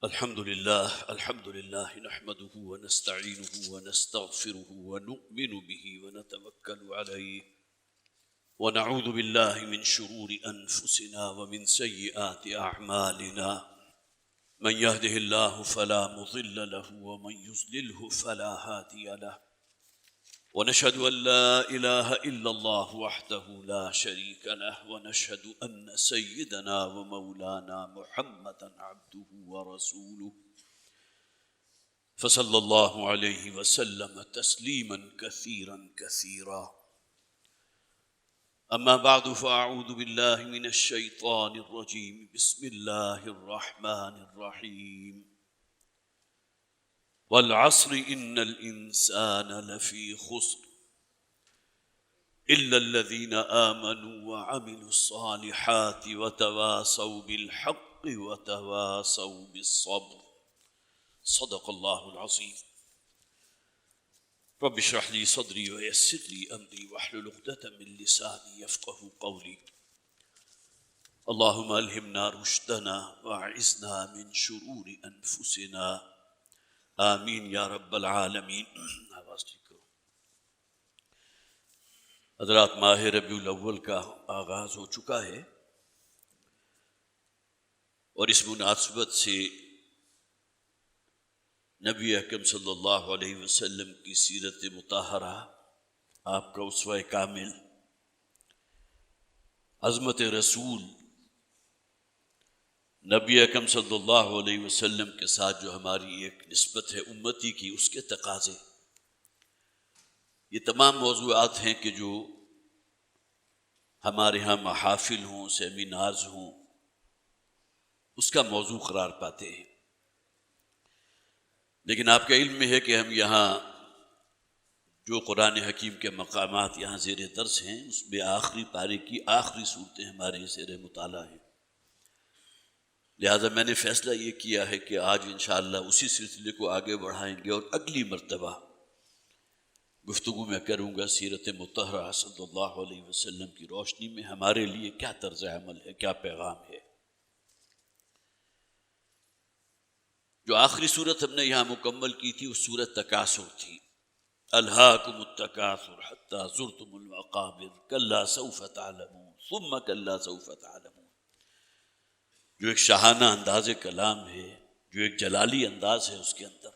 الحمد لله نحمده ونستعينه ونستغفره ونؤمن به ونتوكل عليه ونعوذ بالله من شرور أنفسنا ومن سيئات أعمالنا من يهده الله فلا مضل له ومن يضلله فلا هادي له ونشهد أن لا إله إلا الله وحده لا شريك له ونشهد أن سيدنا ومولانا محمدا عبده ورسوله فصلى الله عليه وسلم تسليما كثيرا كثيرا أما بعد فأعوذ بالله من الشيطان الرجيم بسم الله الرحمن الرحيم والعصر إن الإنسان لفي خسر إلا الذين آمنوا وعملوا الصالحات وتواصوا بالحق وتواصوا بالصبر صدق الله العظيم رب اشرح لي صدري ويسر لي أمري واحلل عقدة من لساني يفقهوا قولي اللهم ألهمنا رشدنا وأعذنا من شرور أنفسنا آمین یا رب العالمین۔ آواز ٹھیک کرو۔ حضرات، ماہ ربیع الاول کا آغاز ہو چکا ہے اور اس مناسبت سے نبی اکرم صلی اللہ علیہ وسلم کی سیرت مطہرہ، آپ کا اسوہ کامل، عظمت رسول نبی اکرم صلی اللہ علیہ وسلم کے ساتھ جو ہماری ایک نسبت ہے امتی کی، اس کے تقاضے، یہ تمام موضوعات ہیں کہ جو ہمارے ہاں محافل ہوں، سیمینارز ہوں، اس کا موضوع قرار پاتے ہیں۔ لیکن آپ کے علم میں ہے کہ ہم یہاں جو قرآن حکیم کے مقامات یہاں زیر درس ہیں، اس میں آخری پارے کی آخری صورتیں ہمارے زیر مطالعہ ہیں۔ لہٰذا میں نے فیصلہ یہ کیا ہے کہ آج انشاءاللہ اسی سلسلے کو آگے بڑھائیں گے اور اگلی مرتبہ گفتگو میں کروں گا سیرت مطہرہ صلی اللہ علیہ وسلم کی روشنی میں ہمارے لیے کیا طرز عمل ہے، کیا پیغام ہے۔ جو آخری صورت ہم نے یہاں مکمل کی تھی وہ صورت تکاثر تھی۔ الہاکم التکاثر حتی زرتم المقابر کلا سوف تعلمون ثم کلا سوف تعلمون، جو ایک شاہانہ انداز کلام ہے، جو ایک جلالی انداز ہے، اس کے اندر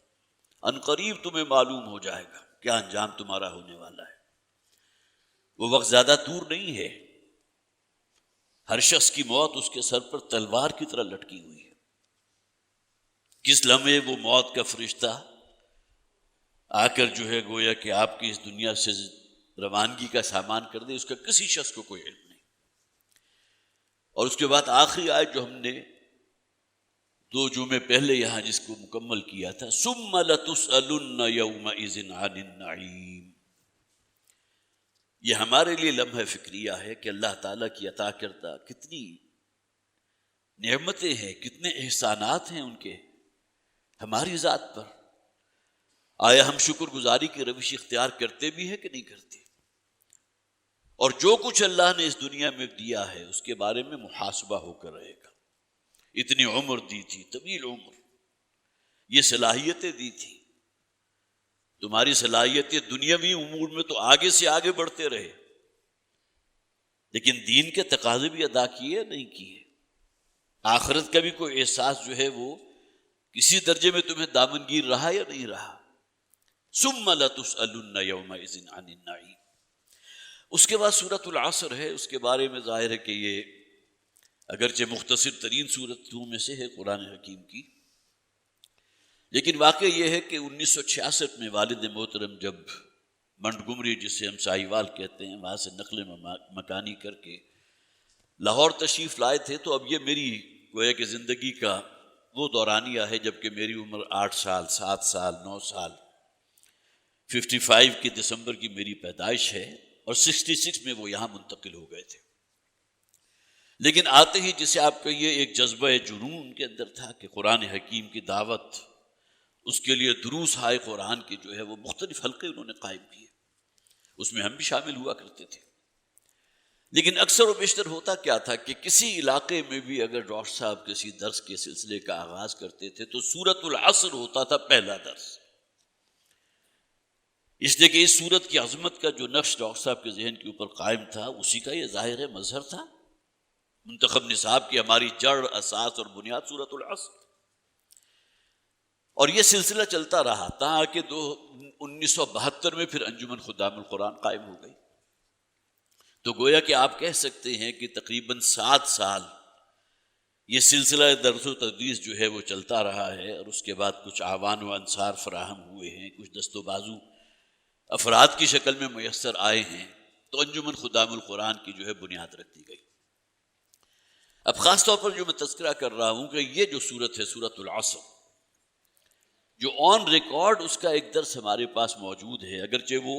عنقریب تمہیں معلوم ہو جائے گا کیا انجام تمہارا ہونے والا ہے۔ وہ وقت زیادہ دور نہیں ہے، ہر شخص کی موت اس کے سر پر تلوار کی طرح لٹکی ہوئی ہے۔ کس لمحے وہ موت کا فرشتہ آ کر جو ہے گویا کہ آپ کی اس دنیا سے روانگی کا سامان کر دے، اس کا کسی شخص کو کوئی علم نہیں۔ اور اس کے بعد آخری آیت جو ہم نے 2 جمعے پہلے یہاں جس کو مکمل کیا تھا، ثم لتسألن یومئذ عن النعیم، یہ ہمارے لیے لمحہ فکریہ ہے کہ اللہ تعالیٰ کی عطا کردہ کتنی نعمتیں ہیں، کتنے احسانات ہیں ان کے ہماری ذات پر۔ آیا ہم شکر گزاری کی روش اختیار کرتے بھی ہیں کہ نہیں کرتے؟ اور جو کچھ اللہ نے اس دنیا میں دیا ہے اس کے بارے میں محاسبہ ہو کر رہے گا۔ اتنی عمر دی تھی، طویل عمر، یہ صلاحیتیں دی تھی، تمہاری صلاحیتیں دنیاوی امور میں تو آگے سے آگے بڑھتے رہے، لیکن دین کے تقاضے بھی ادا کیے نہیں کیے؟ آخرت کا بھی کوئی احساس جو ہے وہ کسی درجے میں تمہیں دامنگیر رہا یا نہیں رہا؟ ثم لتسألن یومئذ عن النعیم۔ اس کے بعد سورۃ العصر ہے، اس کے بارے میں ظاہر ہے کہ یہ اگرچہ مختصر ترین سورتوں میں سے ہے قرآن حکیم کی، لیکن واقع یہ ہے کہ 1966 میں والد محترم جب منٹگمری، جسے ہم ساہیوال کہتے ہیں، وہاں سے نقل مکانی کر کے لاہور تشریف لائے تھے، تو اب یہ میری گویا کہ زندگی کا وہ دورانیہ ہے جب کہ میری عمر 8 سال 7 سال 9 سال، 55 کی دسمبر کی میری پیدائش ہے، اور 66 میں وہ یہاں منتقل ہو گئے تھے۔ لیکن آتے ہی جسے آپ کہیے ایک جذبہ جنون کے اندر تھا کہ قرآن حکیم کی دعوت، اس کے لیے دروس ہائے قرآن کے جو ہے وہ مختلف حلقے انہوں نے قائم کیے، اس میں ہم بھی شامل ہوا کرتے تھے۔ لیکن اکثر و بیشتر ہوتا کیا تھا کہ کسی علاقے میں بھی اگر ڈاکٹر صاحب کسی درس کے سلسلے کا آغاز کرتے تھے تو سورۃ العصر ہوتا تھا پہلا درس، اس لیے کہ اس سورت کی عظمت کا جو نقش ڈاکٹر صاحب کے ذہن کے اوپر قائم تھا اسی کا یہ ظاہر مظہر تھا۔ منتخب نصاب کی ہماری جڑ، اساس اور بنیاد سورۃ العصر، اور یہ سلسلہ چلتا رہا تاکہ 1972 میں پھر انجمن خدام القرآن قائم ہو گئی۔ تو گویا کہ آپ کہہ سکتے ہیں کہ تقریباً 7 سال یہ سلسلہ درس و تدریس جو ہے وہ چلتا رہا ہے، اور اس کے بعد کچھ اعوان و انصار فراہم ہوئے ہیں، کچھ دست و بازو افراد کی شکل میں میسر آئے ہیں، تو انجمن خدام القرآن کی جو ہے بنیاد رکھ دی گئی۔ اب خاص طور پر جو میں تذکرہ کر رہا ہوں کہ یہ جو سورت ہے سورۃ العصر، جو آن ریکارڈ اس کا ایک درس ہمارے پاس موجود ہے، اگرچہ وہ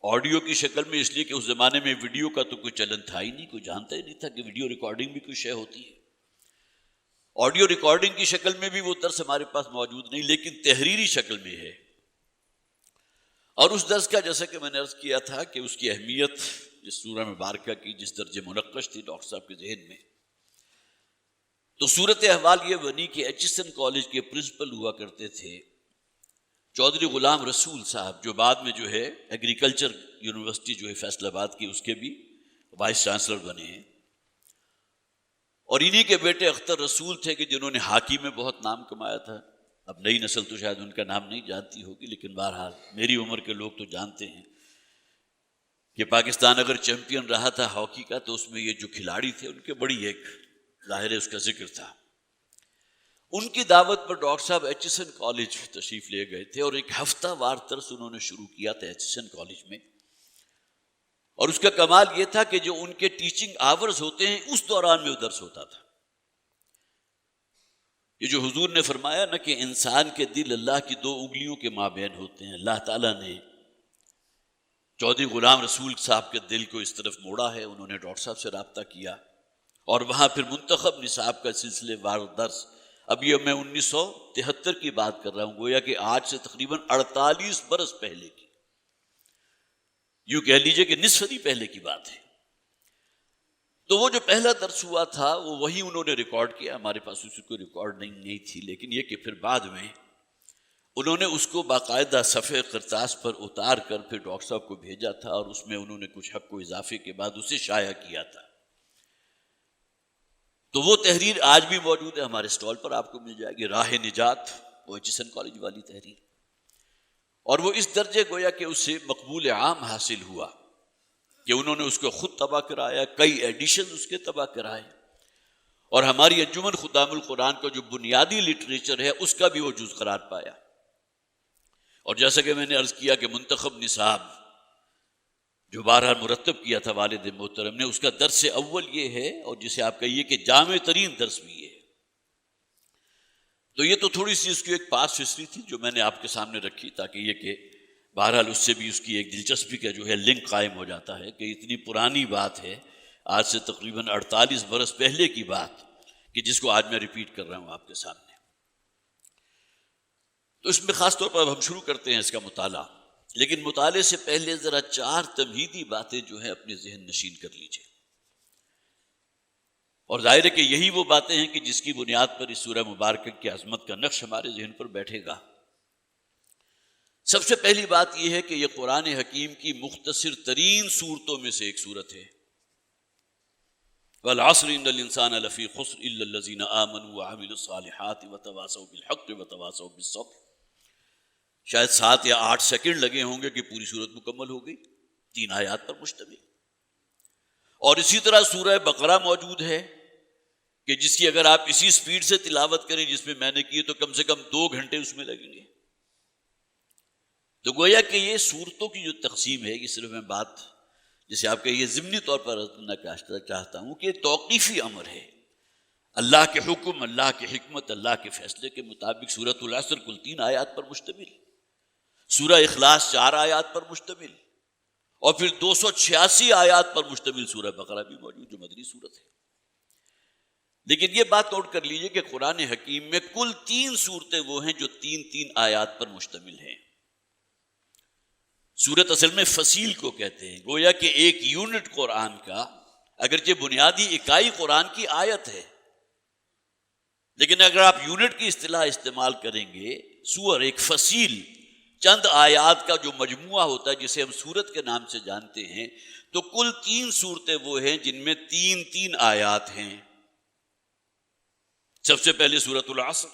آڈیو کی شکل میں، اس لیے کہ اس زمانے میں ویڈیو کا تو کوئی چلن تھا ہی نہیں، کوئی جانتا ہی نہیں تھا کہ ویڈیو ریکارڈنگ بھی کوئی شے ہوتی ہے۔ آڈیو ریکارڈنگ کی شکل میں بھی وہ درس ہمارے پاس موجود نہیں، لیکن تحریری شکل میں ہے۔ اور اس درس کا جیسا کہ میں نے عرض کیا تھا کہ اس کی اہمیت جس سورہ مبارکہ کی جس درجے منقش تھی ڈاکٹر صاحب کے ذہن میں، تو صورت احوال یہ بنی کہ ایچسن کالج کے پرنسپل ہوا کرتے تھے چودھری غلام رسول صاحب، جو بعد میں جو ہے ایگریکلچر یونیورسٹی جو ہے فیصل آباد کی اس کے بھی وائس چانسلر بنے ہیں، اور انہی کے بیٹے اختر رسول تھے کہ جنہوں نے ہاکی میں بہت نام کمایا تھا۔ اب نئی نسل تو شاید ان کا نام نہیں جانتی ہوگی، لیکن بہرحال میری عمر کے لوگ تو جانتے ہیں کہ پاکستان اگر چیمپئن رہا تھا ہاکی کا تو اس میں یہ جو کھلاڑی تھے ان کے بڑی ایک ظاہر ہے اس کا ذکر تھا۔ ان کی دعوت پر ڈاکٹر صاحب ایچسن کالج تشریف لے گئے تھے، اور ایک ہفتہ وار درس انہوں نے شروع کیا تھا ایچسن کالج میں، اور اس کا کمال یہ تھا کہ جو ان کے ٹیچنگ آورز ہوتے ہیں اس دوران میں وہ درس ہوتا تھا۔ یہ جو حضور نے فرمایا نا کہ انسان کے دل اللہ کی 2 انگلیوں کے مابین ہوتے ہیں، اللہ تعالیٰ نے چودھری غلام رسول صاحب کے دل کو اس طرف موڑا ہے، انہوں نے ڈاکٹر صاحب سے رابطہ کیا، اور وہاں پھر منتخب نصاب کا سلسلے وار درس، اب یہ میں 1973 کی بات کر رہا ہوں، گویا کہ آج سے تقریباً 48 برس پہلے کی، یوں کہہ لیجئے کہ نصف صدی پہلے کی بات ہے۔ تو وہ جو پہلا درس ہوا تھا وہ وہی انہوں نے ریکارڈ کیا، ہمارے پاس اس کی کوئی ریکارڈنگ نہیں تھی، لیکن یہ کہ پھر بعد میں انہوں نے اس کو باقاعدہ صفحے قرطاس پر اتار کر پھر ڈاکٹر صاحب کو بھیجا تھا، اور اس میں انہوں نے کچھ حق و اضافے کے بعد اسے شائع کیا تھا۔ تو وہ تحریر آج بھی موجود ہے، ہمارے اسٹال پر آپ کو مل جائے گی، راہ نجات، وہ ایچسن کالج والی تحریر، اور وہ اس درجے گویا کہ اسے مقبول عام حاصل ہوا کہ انہوں نے اس کو خود طبع کرایا، کئی ایڈیشن اس کے طبع کرائے، اور ہماری انجمن خدام القرآن کا جو بنیادی لٹریچر ہے اس کا بھی وہ جز قرار پایا۔ اور جیسا کہ میں نے عرض کیا کہ منتخب نصاب جو بارہا مرتب کیا تھا والد محترم نے، اس کا درس اول یہ ہے، اور جسے آپ کہیے کہ جامع ترین درس بھی یہ ہے۔ تو یہ تو تھوڑی سی اس کی ایک پاس ہسٹری تھی جو میں نے آپ کے سامنے رکھی، تاکہ یہ کہ بہرحال اس سے بھی اس کی ایک دلچسپی کا جو ہے لنک قائم ہو جاتا ہے کہ اتنی پرانی بات ہے، آج سے تقریباً 48 برس پہلے کی بات، کہ جس کو آج میں ریپیٹ کر رہا ہوں آپ کے سامنے۔ تو اس میں خاص طور پر اب ہم شروع کرتے ہیں اس کا مطالعہ، لیکن مطالعے سے پہلے ذرا 4 تمہیدی باتیں جو ہیں اپنے ذہن نشین کر لیجئے، اور ظاہر ہے کہ یہی وہ باتیں ہیں کہ جس کی بنیاد پر اس سورہ مبارکہ کی عظمت کا نقش ہمارے ذہن پر بیٹھے گا۔ سب سے پہلی بات یہ ہے کہ یہ قرآن حکیم کی مختصر ترین صورتوں میں سے ایک صورت ہے۔ والعصر ان الانسان لفی خسر الا الذین آمنوا وعملوا الصالحات وتواصوا بالحق وتواصوا بالصبر۔ شاید 7 یا 8 سیکنڈ لگے ہوں گے کہ پوری صورت مکمل ہو گئی، 3 آیات پر مشتمل۔ اور اسی طرح سورہ بقرہ موجود ہے کہ جس کی اگر آپ اسی سپیڈ سے تلاوت کریں جس میں نے کی تو کم سے کم 2 گھنٹے اس میں لگیں گے۔ تو گویا کہ یہ صورتوں کی جو تقسیم ہے، یہ صرف میں بات جسے آپ کہیے ضمنی طور پر کرنا چاہتا ہوں کہ یہ توقیفی امر ہے، اللہ کے حکم، اللہ کی حکمت، اللہ کے فیصلے کے مطابق سورۃ العصر کل 3 آیات پر مشتمل، سورہ اخلاص 4 آیات پر مشتمل، اور پھر 286 آیات پر مشتمل سورہ بقرہ بھی موجود جو مدنی سورت ہے۔ لیکن یہ بات نوٹ کر لیجئے کہ قرآن حکیم میں کل 3 صورتیں وہ ہیں جو 3 آیات پر مشتمل ہیں۔ سورت اصل میں فصیل کو کہتے ہیں، گویا کہ ایک یونٹ قرآن کا، اگرچہ بنیادی اکائی قرآن کی آیت ہے، لیکن اگر آپ یونٹ کی اصطلاح استعمال کریں گے، سور ایک فصیل چند آیات کا جو مجموعہ ہوتا ہے جسے ہم سورت کے نام سے جانتے ہیں، تو کل 3 سورتیں وہ ہیں جن میں 3 آیات ہیں۔ سب سے پہلے سورۃ العصر،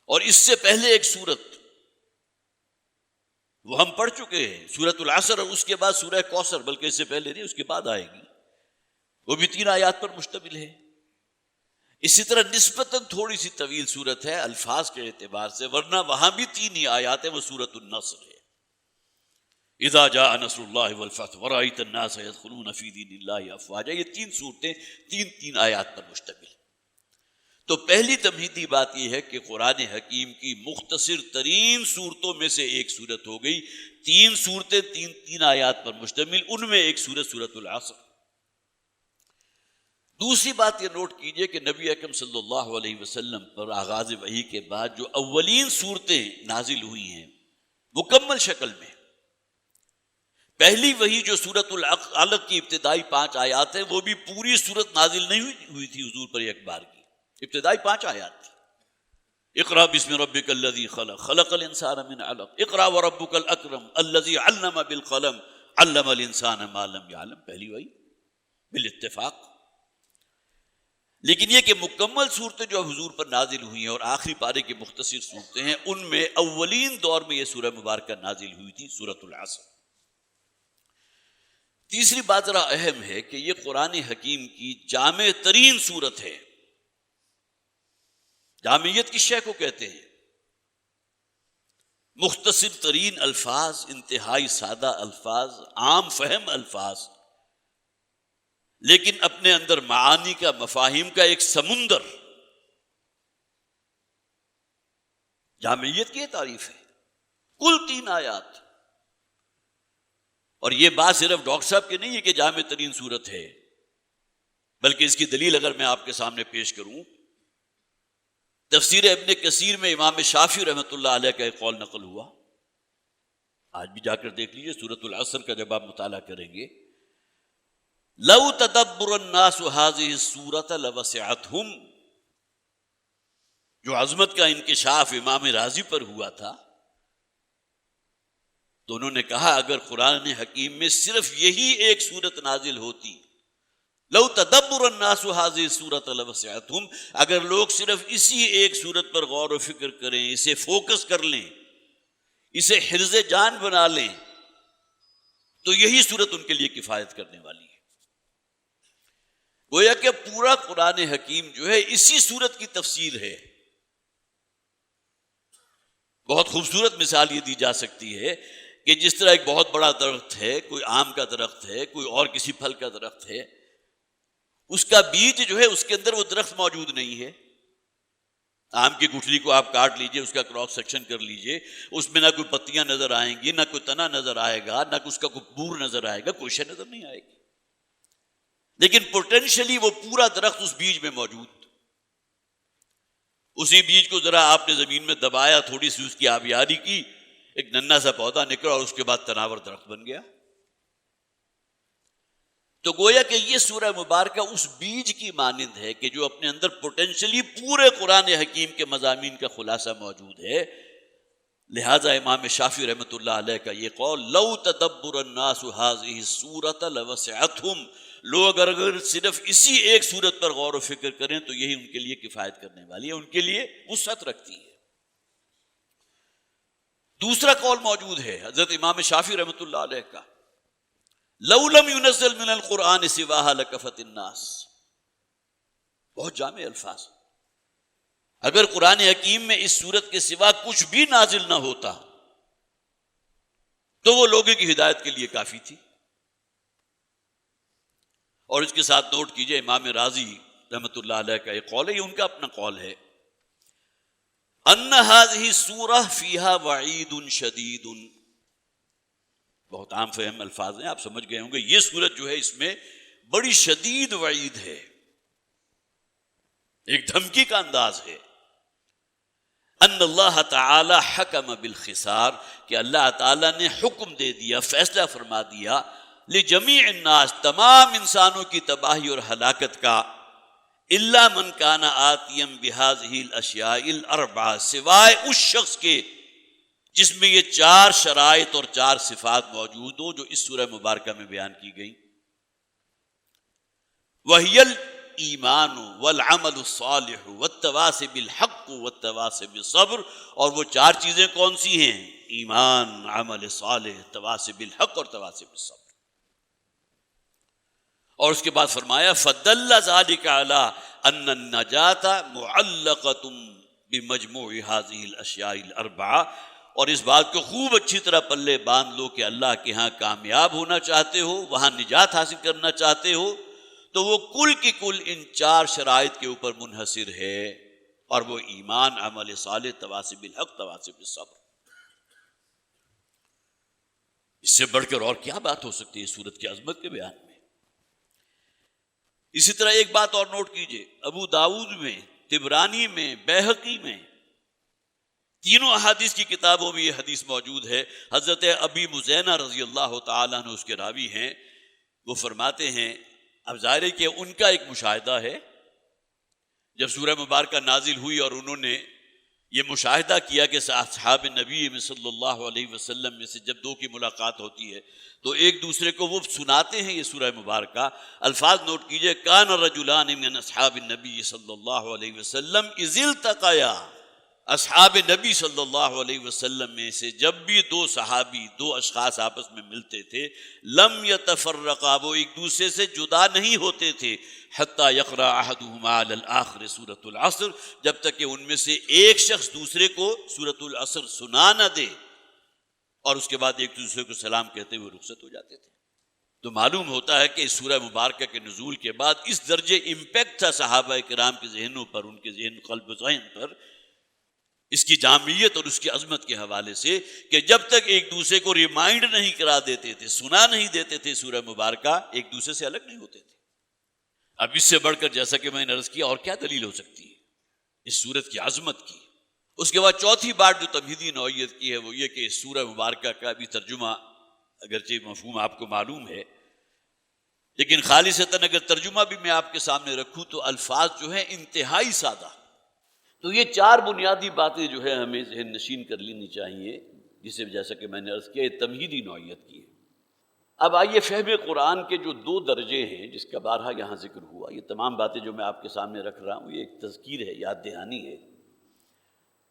اور اس سے پہلے ایک سورت وہ ہم پڑھ چکے ہیں، سورۃ العصر، اور اس کے بعد سورہ کوثر، بلکہ اس سے پہلے نہیں، اس کے بعد آئے گی، وہ بھی 3 آیات پر مشتمل ہے۔ اسی طرح نسبتاً تھوڑی سی طویل سورت ہے الفاظ کے اعتبار سے، ورنہ وہاں بھی 3 ہی آیات ہیں، وہ سورۃ النصر ہے۔ اذا جاء نصر اللہ والفتح ورأیت الناس يدخلون فی دین اللہ افواجا، یہ 3 صورتیں 3 آیات پر مشتمل۔ تو پہلی تمہیدی بات یہ ہے کہ قرآن حکیم کی مختصر ترین صورتوں میں سے ایک صورت ہو گئی، 3 صورتیں 3 آیات پر مشتمل، ان میں ایک صورت سورۃ العصر۔ دوسری بات یہ نوٹ کیجئے کہ نبی اکرم صلی اللہ علیہ وسلم پر آغاز وحی کے بعد جو اولین صورتیں نازل ہوئی ہیں مکمل شکل میں، پہلی وحی جو سورۃ العلق کی ابتدائی 5 آیات ہیں، وہ بھی پوری صورت نازل نہیں ہوئی تھی حضور پر ایک بار کی، ابتدائی 5 آیات تھی۔ اقرأ بسم ربک الذی خلق، خلق الانسان من علق، اقرأ وربک الاکرم الذی علم بالقلم، علم الانسان ما لم یعلم، پہلی وحی بالاتفاق۔ لیکن یہ کہ مکمل صورتیں جو حضور پر نازل ہوئی ہیں اور آخری پارے کی مختصر صورتیں ہیں، ان میں اولین دور میں یہ سورہ مبارکہ نازل ہوئی تھی، سورۃ العصر۔ تیسری بات ذرا اہم ہے کہ یہ قرآن حکیم کی جامع ترین صورت ہے۔ جامعیت کس شے کو کہتے ہیں؟ مختصر ترین الفاظ، انتہائی سادہ الفاظ، عام فہم الفاظ، لیکن اپنے اندر معانی کا، مفاہیم کا ایک سمندر۔ جامعیت کی یہ تعریف ہے، کل 3 آیات۔ اور یہ بات صرف ڈاکٹر صاحب کی نہیں ہے کہ جامع ترین صورت ہے، بلکہ اس کی دلیل اگر میں آپ کے سامنے پیش کروں، تفسیر ابن کثیر میں امام شافعی رحمۃ اللہ علیہ کا ایک قول نقل ہوا، آج بھی جا کر دیکھ لیجئے، سورۃ العصر کا جب آپ مطالعہ کریں گے، لو تدبر الناس هذه السورة لوسعتهم، جو عظمت کا انکشاف امام رازی پر ہوا تھا، تو انہوں نے کہا اگر قرآن حکیم میں صرف یہی ایک صورت نازل ہوتی، لو تدبر الناس هذه السورة لوسعتهم، اگر لوگ صرف اسی ایک صورت پر غور و فکر کریں، اسے فوکس کر لیں، اسے حرز جان بنا لیں، تو یہی صورت ان کے لیے کفایت کرنے والی ہے۔ گویا کہ پورا قرآن حکیم جو ہے اسی صورت کی تفسیر ہے۔ بہت خوبصورت مثال یہ دی جا سکتی ہے کہ جس طرح ایک بہت بڑا درخت ہے، کوئی آم کا درخت ہے، کوئی اور کسی پھل کا درخت ہے، اس کا بیج جو ہے اس کے اندر وہ درخت موجود نہیں ہے۔ آم کی گٹھلی کو آپ کاٹ لیجئے، اس کا کراس سیکشن کر لیجئے، اس میں نہ کوئی پتیاں نظر آئیں گی، نہ کوئی تنا نظر آئے گا، نہ اس کا کوئی بور نظر آئے گا، کوئی شے نظر نہیں آئے گی، لیکن پوٹینشلی وہ پورا درخت اس بیج میں موجود۔ اسی بیج کو ذرا آپ نے زمین میں دبایا، تھوڑی سی اس کی آبیاری کی، ایک ننھا سا پودا نکلا اور اس کے بعد تناور درخت بن گیا۔ تو گویا کہ یہ سورہ مبارکہ اس بیج کی مانند ہے کہ جو اپنے اندر پوٹینشلی پورے قرآن حکیم کے مضامین کا خلاصہ موجود ہے۔ لہذا امام شافعی رحمۃ اللہ علیہ کا یہ قول، لو تدبر الناس هذه السورة لوسعتهم، لوگ اگر صرف اسی ایک صورت پر غور و فکر کریں تو یہی ان کے لیے کفایت کرنے والی ہے، ان کے لیے وسعت رکھتی ہے۔ دوسرا قول موجود ہے حضرت امام شافعی رحمۃ اللہ علیہ کا، لو لم ينزل من القرآن سواها لكفت الناس، بہت جامع الفاظ، اگر قرآن حکیم میں اس صورت کے سوا کچھ بھی نازل نہ ہوتا تو وہ لوگوں کی ہدایت کے لیے کافی تھی۔ اور اس کے ساتھ نوٹ کیجئے امام رازی رحمۃ اللہ علیہ کا ایک قول ہے، یہ ان کا اپنا قول ہے، ان هذه السورة فيها وعید شدید، بہت عام فہم الفاظ ہیں، آپ سمجھ گئے ہوں گے، یہ سورت جو ہے اس میں بڑی شدید وعید ہے، ایک دھمکی کا انداز ہے۔ ان اللہ تعالی حکم بالخسار، کہ اللہ تعالی نے حکم دے دیا، فیصلہ فرما دیا، لجمیع الناس، تمام انسانوں کی تباہی اور ہلاکت کا، الا من کان آتیا بہذہ الاشیاء الاربعہ، سوائے اس شخص کے جس میں یہ 4 شرائط اور 4 صفات موجود ہو جو اس سورہ مبارکہ میں بیان کی گئی. وہی الایمان والعمل الصالح والتواصی بالحق والتواصی بالصبر، اور وہ 4 چیزیں کون سی ہیں؟ ایمان، عمل صالح، تواصی بالحق اور تواصی بالصبر. اور اس کے بعد فرمایا فدل ذلك على ان النجاة معلقة بمجموع هذه الاشیاء الاربعہ، اور اس بات کو خوب اچھی طرح پلے باندھ لو کہ اللہ کے ہاں کامیاب ہونا چاہتے ہو، وہاں نجات حاصل کرنا چاہتے ہو، تو وہ کل کی کل ان 4 شرائط کے اوپر منحصر ہے، اور وہ ایمان، عمل صالح، تواصی بالحق، تواصی بالصبر. اس سے بڑھ کر اور کیا بات ہو سکتی ہے سورت کی عظمت کے بیان میں؟ اسی طرح ایک بات اور نوٹ کیجئے، ابو داؤد میں، طبرانی میں، بیہقی میں، تینوں احادیث کی کتابوں میں یہ حدیث موجود ہے. حضرت ابی مزینہ رضی اللہ تعالیٰ عنہ اس کے راوی ہیں، وہ فرماتے ہیں، اب ظاہر ہے کہ ان کا ایک مشاہدہ ہے، جب سورہ مبارکہ نازل ہوئی اور انہوں نے یہ مشاہدہ کیا کہ اصحاب نبی صلی اللہ علیہ وسلم میں سے جب 2 کی ملاقات ہوتی ہے تو ایک دوسرے کو وہ سناتے ہیں یہ سورہ مبارکہ. الفاظ نوٹ کیجئے، کان رجلان من اصحاب النبی صلی اللہ علیہ وسلم اذ التقیا، اصحاب نبی صلی اللہ علیہ وسلم میں سے جب بھی 2 صحابی، 2 اشخاص آپس میں ملتے تھے، لم یتفرقا، وہ ایک دوسرے سے جدا نہیں ہوتے تھے، حتی یقرأ احدہما علی الآخر سورۃ العصر، جب تک کہ ان میں سے ایک شخص دوسرے کو سورۃ العصر سنا نہ دے، اور اس کے بعد ایک دوسرے کو سلام کہتے ہوئے رخصت ہو جاتے تھے. تو معلوم ہوتا ہے کہ اس سورہ مبارکہ کے نزول کے بعد اس درجے امپیکٹ تھا صحابہ کرام کے ذہنوں پر، ان کے ذہن، قلب و ذہن پر، اس کی جامعیت اور اس کی عظمت کے حوالے سے، کہ جب تک ایک دوسرے کو ریمائنڈ نہیں کرا دیتے تھے، سنا نہیں دیتے تھے سورہ مبارکہ، ایک دوسرے سے الگ نہیں ہوتے تھے. اب اس سے بڑھ کر جیسا کہ میں نے عرض کیا اور کیا دلیل ہو سکتی ہے اس سورت کی عظمت کی؟ اس کے بعد چوتھی بات جو تمہیدی نوعیت کی ہے وہ یہ کہ اس سورہ مبارکہ کا بھی ترجمہ، اگرچہ مفہوم آپ کو معلوم ہے، لیکن خالصتاً اگر ترجمہ بھی میں آپ کے سامنے رکھوں تو الفاظ جو ہیں انتہائی سادہ. تو یہ 4 بنیادی باتیں جو ہے ہمیں ذہن نشین کر لینی چاہیے، جسے جیسا کہ میں نے عرض کیا تمہیدی نوعیت کی ہے. اب آئیے فہم قرآن کے جو 2 درجے ہیں جس کا بارہا یہاں ذکر ہوا، یہ تمام باتیں جو میں آپ کے سامنے رکھ رہا ہوں یہ ایک تذکیر ہے، یاد دہانی ہے.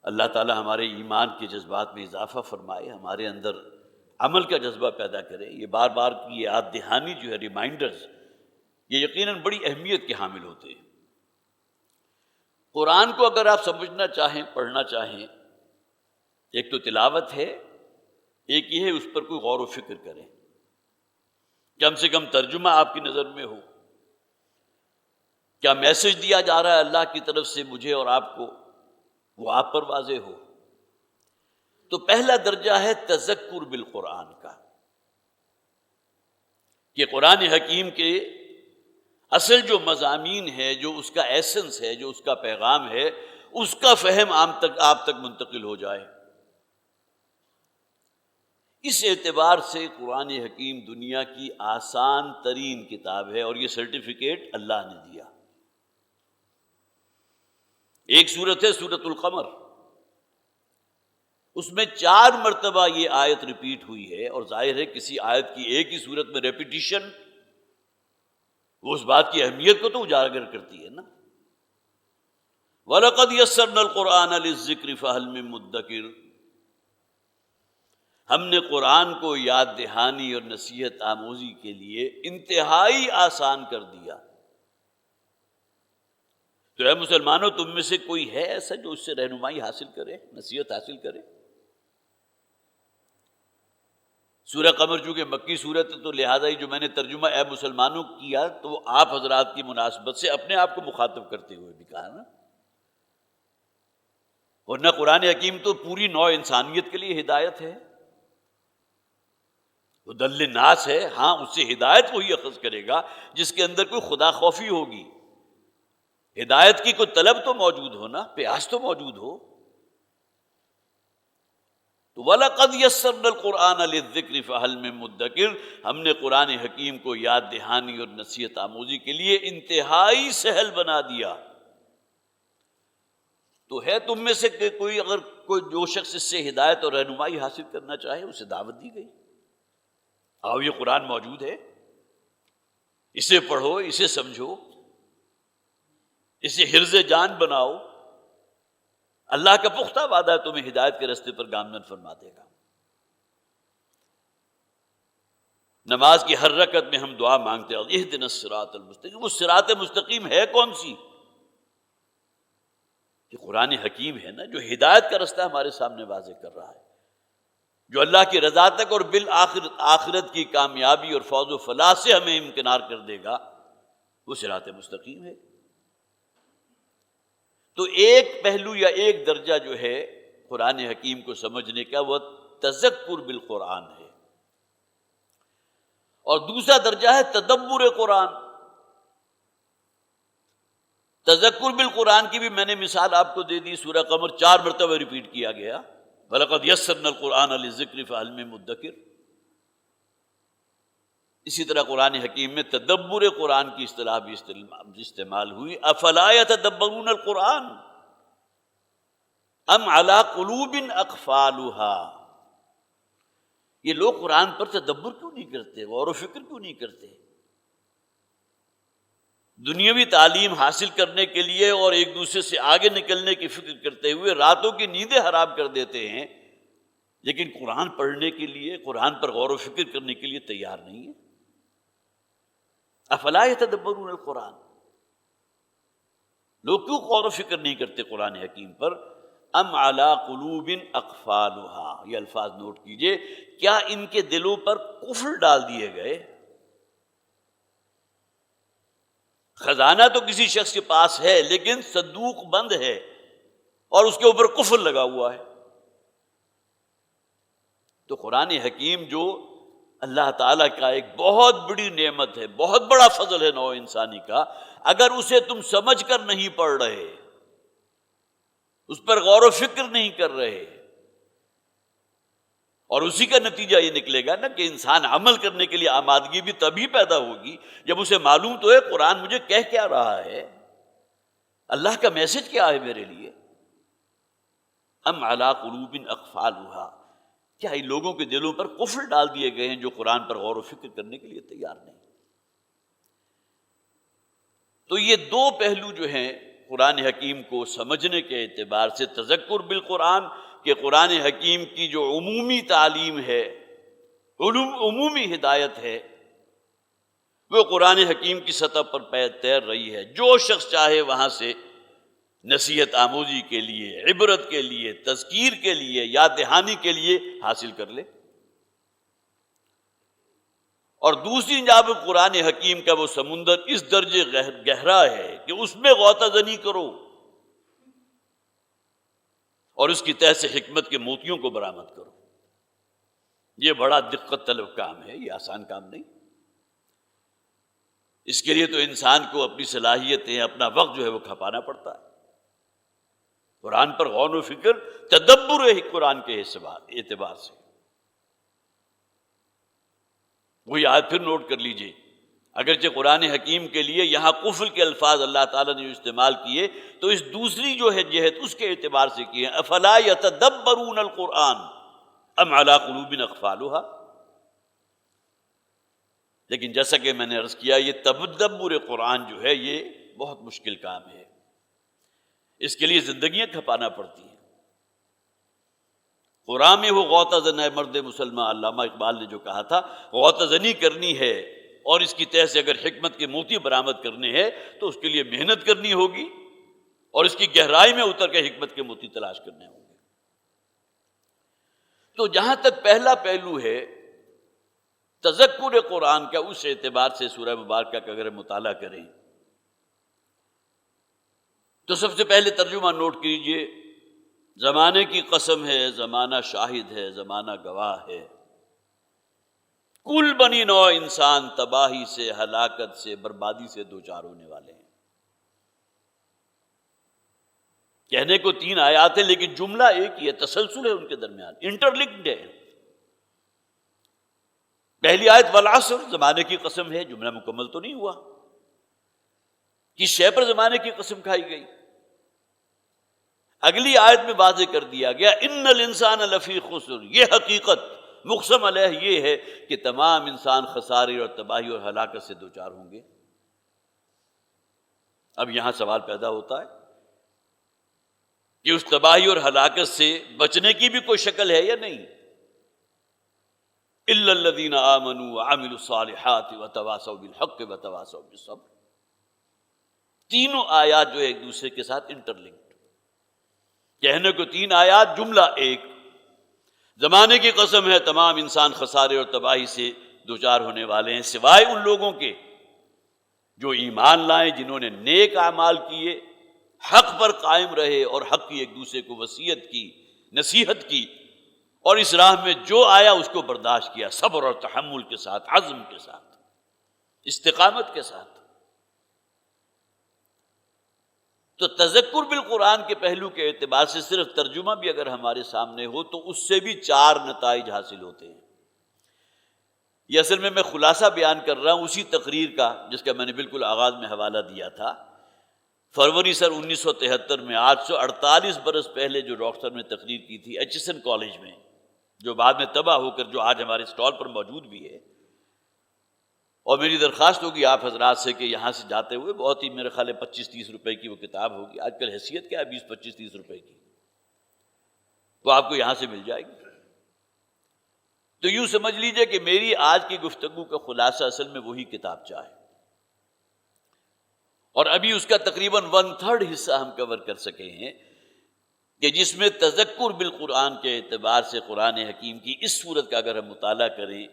اللہ تعالی ہمارے ایمان کے جذبات میں اضافہ فرمائے، ہمارے اندر عمل کا جذبہ پیدا کرے. یہ بار بار کی یاد دہانی جو ہے، ریمائنڈرز، یہ یقیناً بڑی اہمیت کے حامل ہوتے ہیں. قرآن کو اگر آپ سمجھنا چاہیں، پڑھنا چاہیں، ایک تو تلاوت ہے، ایک یہ ہے اس پر کوئی غور و فکر کریں، کم سے کم ترجمہ آپ کی نظر میں ہو، کیا میسج دیا جا رہا ہے اللہ کی طرف سے مجھے اور آپ کو، وہ آپ پر واضح ہو. تو پہلا درجہ ہے تذکر بالقرآن کا، کہ قرآن حکیم کے اصل جو مضامین ہے، جو اس کا ایسنس ہے، جو اس کا پیغام ہے، اس کا فہم آپ تک منتقل ہو جائے. اس اعتبار سے قرآن حکیم دنیا کی آسان ترین کتاب ہے، اور یہ سرٹیفکیٹ اللہ نے دیا. ایک سورت ہے سورۃ القمر، اس میں 4 مرتبہ یہ آیت ریپیٹ ہوئی ہے، اور ظاہر ہے کسی آیت کی ایک ہی سورت میں ریپیٹیشن وہ اس بات کی اہمیت کو تو اجاگر کرتی ہے نا. وَلَقَدْ يَسَّرْنَا الْقُرْآنَ لِلذِّكْرِ فَهَلْ مِن مُدَّكِرٍ، ہم نے قرآن کو یاد دہانی اور نصیحت آموزی کے لیے انتہائی آسان کر دیا. تو اے مسلمانوں، تم میں سے کوئی ہے ایسا جو اس سے رہنمائی حاصل کرے، نصیحت حاصل کرے؟ سورہ قمر چونکہ مکی صورت ہے تو لہٰذا ہی جو میں نے ترجمہ اے مسلمانوں کیا تو وہ آپ حضرات کی مناسبت سے اپنے آپ کو مخاطب کرتے ہوئے بھی کہا نا، ورنہ قرآن حکیم تو پوری نوع انسانیت کے لیے ہدایت ہے، ہدی للناس ہے. ہاں، اس سے ہدایت وہی اخذ کرے گا جس کے اندر کوئی خدا خوفی ہوگی، ہدایت کی کوئی طلب تو موجود ہو نا، پیاس تو موجود ہو. تو وَلَقَدْ يَسَّرْنَا الْقُرْآنَ لِلذِّكْرِ فَهَلْ مِن مُدَّكِرٍ، ہم نے قرآن حکیم کو یاد دہانی اور نصیحت آموزی کے لیے انتہائی سہل بنا دیا۔ تو ہے تم میں سے کہ کوئی اگر کوئی جو شخص اس سے ہدایت اور رہنمائی حاصل کرنا چاہے، اسے دعوت دی گئی، آؤ یہ قرآن موجود ہے، اسے پڑھو، اسے سمجھو، اسے حرز جان بناؤ، اللہ کا پختہ وعدہ ہے تمہیں ہدایت کے راستے پر گامزن فرما دے گا۔ نماز کی ہر رکعت میں ہم دعا مانگتے ہیں اہدنا الصراط المستقیم۔ وہ صراط مستقیم ہے کون سی؟ یہ قرآن حکیم ہے نا، جو ہدایت کا راستہ ہمارے سامنے واضح کر رہا ہے، جو اللہ کی رضا تک اور بالآخرت کی کامیابی اور فوز و فلاح سے ہمیں امکنار کر دے گا، وہ صراط مستقیم ہے۔ تو ایک پہلو یا ایک درجہ جو ہے قرآن حکیم کو سمجھنے کا، وہ تذکر بالقرآن ہے، اور دوسرا درجہ ہے تدبر قرآن۔ تذکر بالقرآن کی بھی میں نے مثال آپ کو دے دی، سورہ قمر 4 مرتبہ ریپیٹ کیا گیا، وَلَقَدْ يَسَّرْنَا الْقُرْآنَ لِلذِّكْرِ فَهَلْ مِن مُدَّكِرٍ۔ اسی طرح قرآن حکیم میں تدبر قرآن کی اصطلاح بھی استعمال ہوئی، افلا یتدبرون القرآن ام علی قلوب اقفالها۔ یہ لوگ قرآن پر تدبر کیوں نہیں کرتے، غور و فکر کیوں نہیں کرتے؟ دنیاوی تعلیم حاصل کرنے کے لیے اور ایک دوسرے سے آگے نکلنے کی فکر کرتے ہوئے راتوں کی نیندیں حرام کر دیتے ہیں، لیکن قرآن پڑھنے کے لیے، قرآن پر غور و فکر کرنے کے لیے تیار نہیں ہے۔ افلا یتدبرون القرآن، لوگ کیوں غور و فکر نہیں کرتے قرآن حکیم پر؟ ام علی قلوب اقفالها، یہ الفاظ نوٹ کیجئے، کیا ان کے دلوں پر قفل ڈال دیے گئے؟ خزانہ تو کسی شخص کے پاس ہے، لیکن صندوق بند ہے اور اس کے اوپر قفل لگا ہوا ہے۔ تو قرآن حکیم جو اللہ تعالیٰ کا ایک بہت بڑی نعمت ہے، بہت بڑا فضل ہے نوع انسانی کا، اگر اسے تم سمجھ کر نہیں پڑھ رہے، اس پر غور و فکر نہیں کر رہے، اور اسی کا نتیجہ یہ نکلے گا نا کہ انسان عمل کرنے کے لیے آمادگی بھی تبھی پیدا ہوگی جب اسے معلوم تو ہے قرآن مجھے کہہ کیا رہا ہے، اللہ کا میسج کیا ہے میرے لیے۔ ام علی قلوب اقفالها، کیا ان لوگوں کے دلوں پر قفل ڈال دیے گئے ہیں جو قرآن پر غور و فکر کرنے کے لیے تیار نہیں؟ تو یہ دو پہلو جو ہیں قرآن حکیم کو سمجھنے کے اعتبار سے، تذکر بالقرآن کہ قرآن حکیم کی جو عمومی تعلیم ہے، عمومی ہدایت ہے، وہ قرآن حکیم کی سطح پر تیر رہی ہے۔ جو شخص چاہے وہاں سے نصیحت آموزی کے لیے، عبرت کے لیے، تذکیر کے لیے، یاد دہانی کے لیے حاصل کر لے۔ اور دوسری جانب قرآن حکیم کا وہ سمندر اس درجے گہرا ہے کہ اس میں غوطہ زنی کرو اور اس کی تہ سے حکمت کے موتیوں کو برآمد کرو۔ یہ بڑا دقت طلب کام ہے، یہ آسان کام نہیں۔ اس کے لیے تو انسان کو اپنی صلاحیتیں، اپنا وقت جو ہے وہ کھپانا پڑتا ہے۔ قرآن پر غور و فکر، تدبر ہے قرآن کے اعتبار سے۔ وہی آیت پھر نوٹ کر لیجئے، اگرچہ قرآن حکیم کے لیے یہاں قفل کے الفاظ اللہ تعالیٰ نے جو استعمال کیے تو اس دوسری جو ہے جہت اس کے اعتبار سے کیے ہیں، افلا یتدبرون القرآن ام علی قلوب اقفالها۔ لیکن جیسا کہ میں نے عرض کیا، یہ تدبر قرآن جو ہے یہ بہت مشکل کام ہے، اس کے لیے زندگیاں کھپانا پڑتی ہیں۔ قرآن میں وہ غوطہ زن ہے مرد مسلمان، علامہ اقبال نے جو کہا تھا، غوطہ زنی کرنی ہے اور اس کی تہ سے اگر حکمت کے موتی برآمد کرنے ہیں تو اس کے لیے محنت کرنی ہوگی اور اس کی گہرائی میں اتر کے حکمت کے موتی تلاش کرنے ہوں گے۔ تو جہاں تک پہلا پہلو ہے تذکر قرآن کا، اس اعتبار سے سورہ مبارکہ کا اگر مطالعہ کریں تو سب سے پہلے ترجمہ نوٹ کیجئے، زمانے کی قسم ہے، زمانہ شاہد ہے، زمانہ گواہ ہے، کل بنی نوع انسان تباہی سے، ہلاکت سے، بربادی سے دوچار ہونے والے ہیں۔ کہنے کو 3 آیات ہیں لیکن جملہ ایک ہی ہے، تسلسل ہے ان کے درمیان، انٹرلنکڈ ہے۔ پہلی آیت والعصر، زمانے کی قسم ہے، جملہ مکمل تو نہیں ہوا، کس شے پر زمانے کی قسم کھائی گئی؟ اگلی آیت میں واضح کر دیا گیا ان الانسان لفی خسر، یہ حقیقت مقسم علیہ یہ ہے کہ تمام انسان خسارے اور تباہی اور ہلاکت سے دوچار ہوں گے۔ اب یہاں سوال پیدا ہوتا ہے کہ اس تباہی اور ہلاکت سے بچنے کی بھی کوئی شکل ہے یا نہیں؟ الا الذین آمنوا وعملوا الصالحات وتواصوا بالحق وتواصوا بالصبر۔ تینوں آیات جو ہے ایک دوسرے کے ساتھ انٹرلنکڈ، کہنے کو 3 آیات، جملہ ایک۔ زمانے کی قسم ہے تمام انسان خسارے اور تباہی سے دوچار ہونے والے ہیں سوائے ان لوگوں کے جو ایمان لائیں، جنہوں نے نیک اعمال کیے، حق پر قائم رہے اور حق کی ایک دوسرے کو وصیت کی، نصیحت کی، اور اس راہ میں جو آیا اس کو برداشت کیا، صبر اور تحمل کے ساتھ، عزم کے ساتھ، استقامت کے ساتھ۔ تو تذکر بالقرآن کے پہلو کے اعتبار سے صرف ترجمہ بھی اگر ہمارے سامنے ہو تو اس سے بھی 4 نتائج حاصل ہوتے ہیں۔ یہ اصل میں خلاصہ بیان کر رہا ہوں اسی تقریر کا جس کا میں نے بالکل آغاز میں حوالہ دیا تھا۔ فروری سن 1973 میں، آج سے 48 برس پہلے، جو ڈاکٹر صاحب نے تقریر کی تھی ایچسن کالج میں، جو بعد میں تباہ ہو کر جو آج ہمارے اسٹال پر موجود بھی ہے۔ اور میری درخواست ہوگی آپ حضرات سے کہ یہاں سے جاتے ہوئے بہت ہی میرے خیال ہے 25-30 روپے کی وہ کتاب ہوگی، آج کل حیثیت کیا ہے 20-25-30 روپے کی، وہ آپ کو یہاں سے مل جائے گی۔ تو یوں سمجھ لیجئے کہ میری آج کی گفتگو کا خلاصہ اصل میں وہی کتاب ہے، اور ابھی اس کا تقریباً 1/3 حصہ ہم کور کر سکے ہیں، کہ جس میں تذکر بالقرآن کے اعتبار سے قرآن حکیم کی اس صورت کا اگر ہم مطالعہ کریں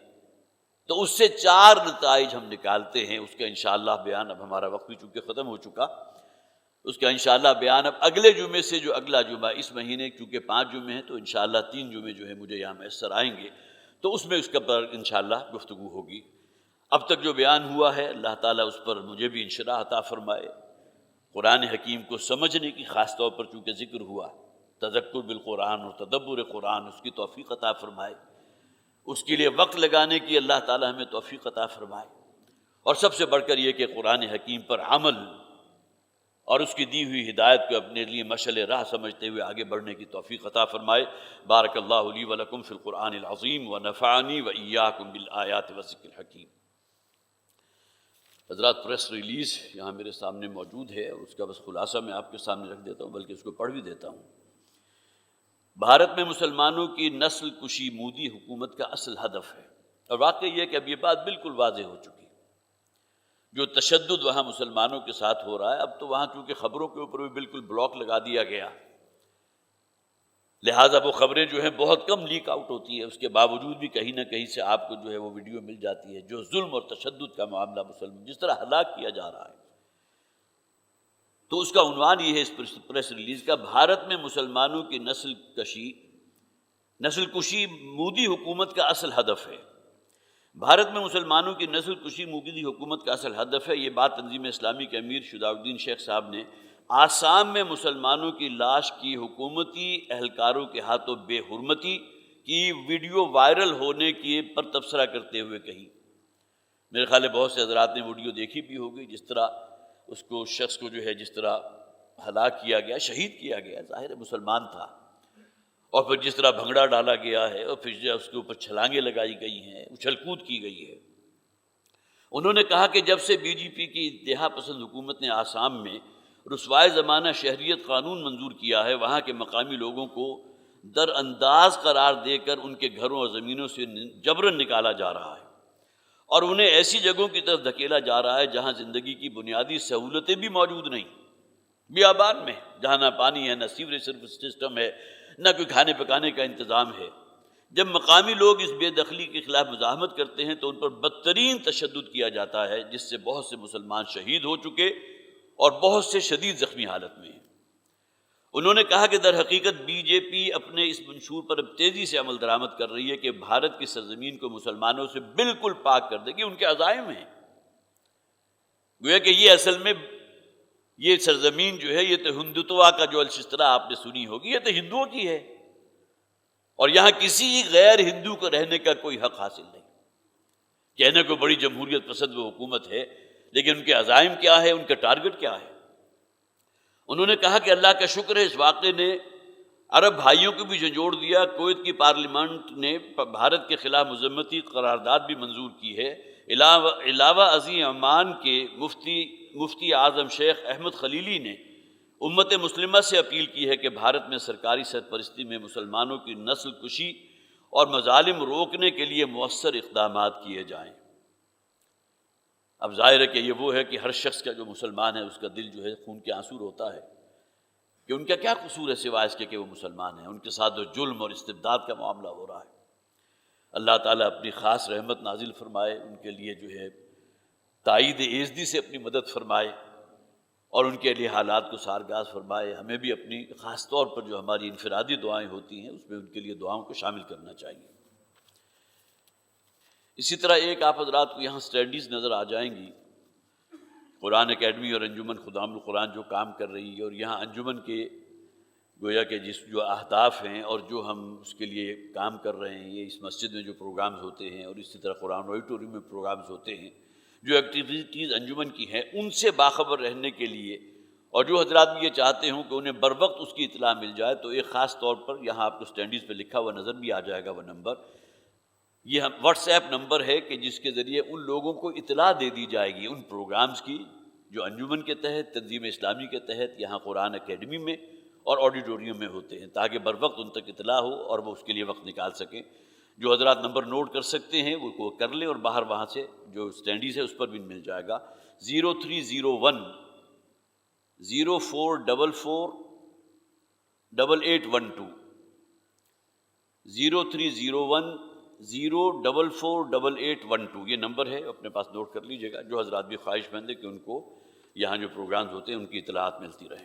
تو اس سے 4 نتائج ہم نکالتے ہیں۔ اس کا انشاءاللہ بیان، اب ہمارا وقت بھی چونکہ ختم ہو چکا، اس کا انشاءاللہ بیان اب اگلے جمعے سے، جو اگلا جمعہ اس مہینے، چونکہ 5 جمعے ہیں تو انشاءاللہ 3 جمعے جو ہے مجھے یہاں میسر آئیں گے، تو اس میں اس کا پر انشاءاللہ گفتگو ہوگی۔ اب تک جو بیان ہوا ہے اللہ تعالیٰ اس پر مجھے بھی انشراح عطا فرمائے، قرآن حکیم کو سمجھنے کی خاص طور پر چونکہ ذکر ہوا، تذکر بالقرآن اور تدبر قرآن، اس کی توفیق عطا فرمائے، اس کے لیے وقت لگانے کی اللہ تعالیٰ ہمیں توفیق عطا فرمائے، اور سب سے بڑھ کر یہ کہ قرآن حکیم پر عمل اور اس کی دی ہوئی ہدایت کو اپنے لیے مشعل راہ سمجھتے ہوئے آگے بڑھنے کی توفیق عطا فرمائے۔ بارک اللہ لی و لکم فی القرآن العظیم ونفعنی و ایاکم بالآیات والذکر الحکیم۔ حضرات، پریس ریلیز یہاں میرے سامنے موجود ہے، اور اس کا بس خلاصہ میں آپ کے سامنے رکھ دیتا ہوں، بلکہ اس کو پڑھ بھی دیتا ہوں۔ بھارت میں مسلمانوں کی نسل کشی مودی حکومت کا اصل ہدف ہے، اور واقعی یہ کہ اب یہ بات بالکل واضح ہو چکی، جو تشدد وہاں مسلمانوں کے ساتھ ہو رہا ہے، اب تو وہاں چونکہ خبروں کے اوپر بھی بالکل بلاک لگا دیا گیا، لہٰذا وہ خبریں جو ہیں بہت کم لیک آؤٹ ہوتی ہیں، اس کے باوجود بھی کہیں نہ کہیں سے آپ کو جو ہے وہ ویڈیو مل جاتی ہے، جو ظلم اور تشدد کا معاملہ مسلمان جس طرح ہلاک کیا جا رہا ہے۔ تو اس کا عنوان یہ ہے اس پریس ریلیز کا، بھارت میں مسلمانوں کی نسل کشی مودی حکومت کا اصل ہدف ہے۔ بھارت میں مسلمانوں کی نسل کشی مودی حکومت کا اصل ہدف ہے۔ یہ بات تنظیم اسلامی کے امیر شجاع الدین شیخ صاحب نے آسام میں مسلمانوں کی لاش کی حکومتی اہلکاروں کے ہاتھوں بے حرمتی کی ویڈیو وائرل ہونے کی پر تبصرہ کرتے ہوئے کہی۔ میرے خیال ہے بہت سے حضرات نے ویڈیو دیکھی بھی ہوگی، جس طرح اس کو شخص کو جو ہے جس طرح ہلاک کیا گیا، شہید کیا گیا، ظاہر ہے مسلمان تھا، اور پھر جس طرح بھنگڑا ڈالا گیا ہے، اور پھر اس کے اوپر چھلانگیں لگائی گئی ہیں، اچھل کود کی گئی ہے۔ انہوں نے کہا کہ جب سے بی جے پی کی انتہا پسند حکومت نے آسام میں رسوائے زمانہ شہریت قانون منظور کیا ہے، وہاں کے مقامی لوگوں کو در انداز قرار دے کر ان کے گھروں اور زمینوں سے جبراً نکالا جا رہا ہے، اور انہیں ایسی جگہوں کی طرف دھکیلا جا رہا ہے جہاں زندگی کی بنیادی سہولتیں بھی موجود نہیں، بیابان میں، جہاں نہ پانی ہے، نہ سیوریج سسٹم ہے، نہ کوئی کھانے پکانے کا انتظام ہے۔ جب مقامی لوگ اس بے دخلی کے خلاف مزاحمت کرتے ہیں تو ان پر بدترین تشدد کیا جاتا ہے، جس سے بہت سے مسلمان شہید ہو چکے اور بہت سے شدید زخمی حالت میں ہیں۔ انہوں نے کہا کہ در حقیقت بی جے پی اپنے اس منشور پر اب تیزی سے عمل درآمد کر رہی ہے کہ بھارت کی سرزمین کو مسلمانوں سے بالکل پاک کر دے گی، ان کے عزائم ہیں۔ گویا کہ یہ اصل میں یہ سرزمین جو ہے، یہ تو ہندوتوا کا جو الشسترا آپ نے سنی ہوگی، یہ تو ہندوؤں کی ہے، اور یہاں کسی غیر ہندو کو رہنے کا کوئی حق حاصل نہیں۔ کہنے کو بڑی جمہوریت پسند وہ حکومت ہے، لیکن ان کے عزائم کیا ہے، ان کا ٹارگٹ کیا ہے؟ انہوں نے کہا کہ اللہ کا شکر ہے اس واقعے نے عرب بھائیوں کو بھی جھنجھوڑ دیا۔ کویت کی پارلیمنٹ نے بھارت کے خلاف مذمتی قرارداد بھی منظور کی ہے۔ علاوہ ازیں عمان کے مفتی اعظم شیخ احمد خلیلی نے امت مسلمہ سے اپیل کی ہے کہ بھارت میں سرکاری سرپرستی میں مسلمانوں کی نسل کشی اور مظالم روکنے کے لیے مؤثر اقدامات کیے جائیں۔ اب ظاہر ہے کہ یہ وہ ہے کہ ہر شخص کا جو مسلمان ہے اس کا دل جو ہے خون کے آنسو روتا ہے کہ ان کا کیا قصور ہے سوائے اس کے کہ وہ مسلمان ہیں۔ ان کے ساتھ جو ظلم اور استبداد کا معاملہ ہو رہا ہے، اللہ تعالیٰ اپنی خاص رحمت نازل فرمائے، ان کے لیے جو ہے تائید ایزدی سے اپنی مدد فرمائے اور ان کے لیے حالات کو سارگاز فرمائے۔ ہمیں بھی اپنی خاص طور پر جو ہماری انفرادی دعائیں ہوتی ہیں اس میں ان کے لیے دعاؤں کو شامل کرنا چاہیے۔ اسی طرح ایک آپ حضرات کو یہاں سٹیڈیز نظر آ جائیں گی، قرآن اکیڈمی اور انجمن خدام القرآن جو کام کر رہی ہے، اور یہاں انجمن کے گویا کہ جو اہداف ہیں اور جو ہم اس کے لیے کام کر رہے ہیں، یہ اس مسجد میں جو پروگرامز ہوتے ہیں اور اسی طرح قرآن آڈیٹوریم میں پروگرامز ہوتے ہیں، جو ایکٹیویٹیز انجمن کی ہیں ان سے باخبر رہنے کے لیے، اور جو حضرات بھی یہ چاہتے ہوں کہ انہیں بروقت اس کی اطلاع مل جائے، تو ایک خاص طور پر یہاں آپ کو سٹینڈیز پہ لکھا ہوا نظر بھی آ جائے گا وہ نمبر، یہ واٹس ایپ نمبر ہے کہ جس کے ذریعے ان لوگوں کو اطلاع دے دی جائے گی ان پروگرامز کی جو انجمن کے تحت، تنظیم اسلامی کے تحت یہاں قرآن اکیڈمی میں اور آڈیٹوریم میں ہوتے ہیں، تاکہ بروقت ان تک اطلاع ہو اور وہ اس کے لیے وقت نکال سکیں۔ جو حضرات نمبر نوٹ کر سکتے ہیں وہ کر لیں، اور باہر وہاں سے جو سٹینڈیز ہے اس پر بھی مل جائے گا۔ 0301 0444 8812 0301 0448812 یہ نمبر ہے، اپنے پاس نوٹ کر لیجیے گا۔ جو حضرات بھی خواہش مند ہیں کہ ان کو یہاں جو پروگرامز ہوتے ہیں ان کی اطلاعات ملتی رہیں۔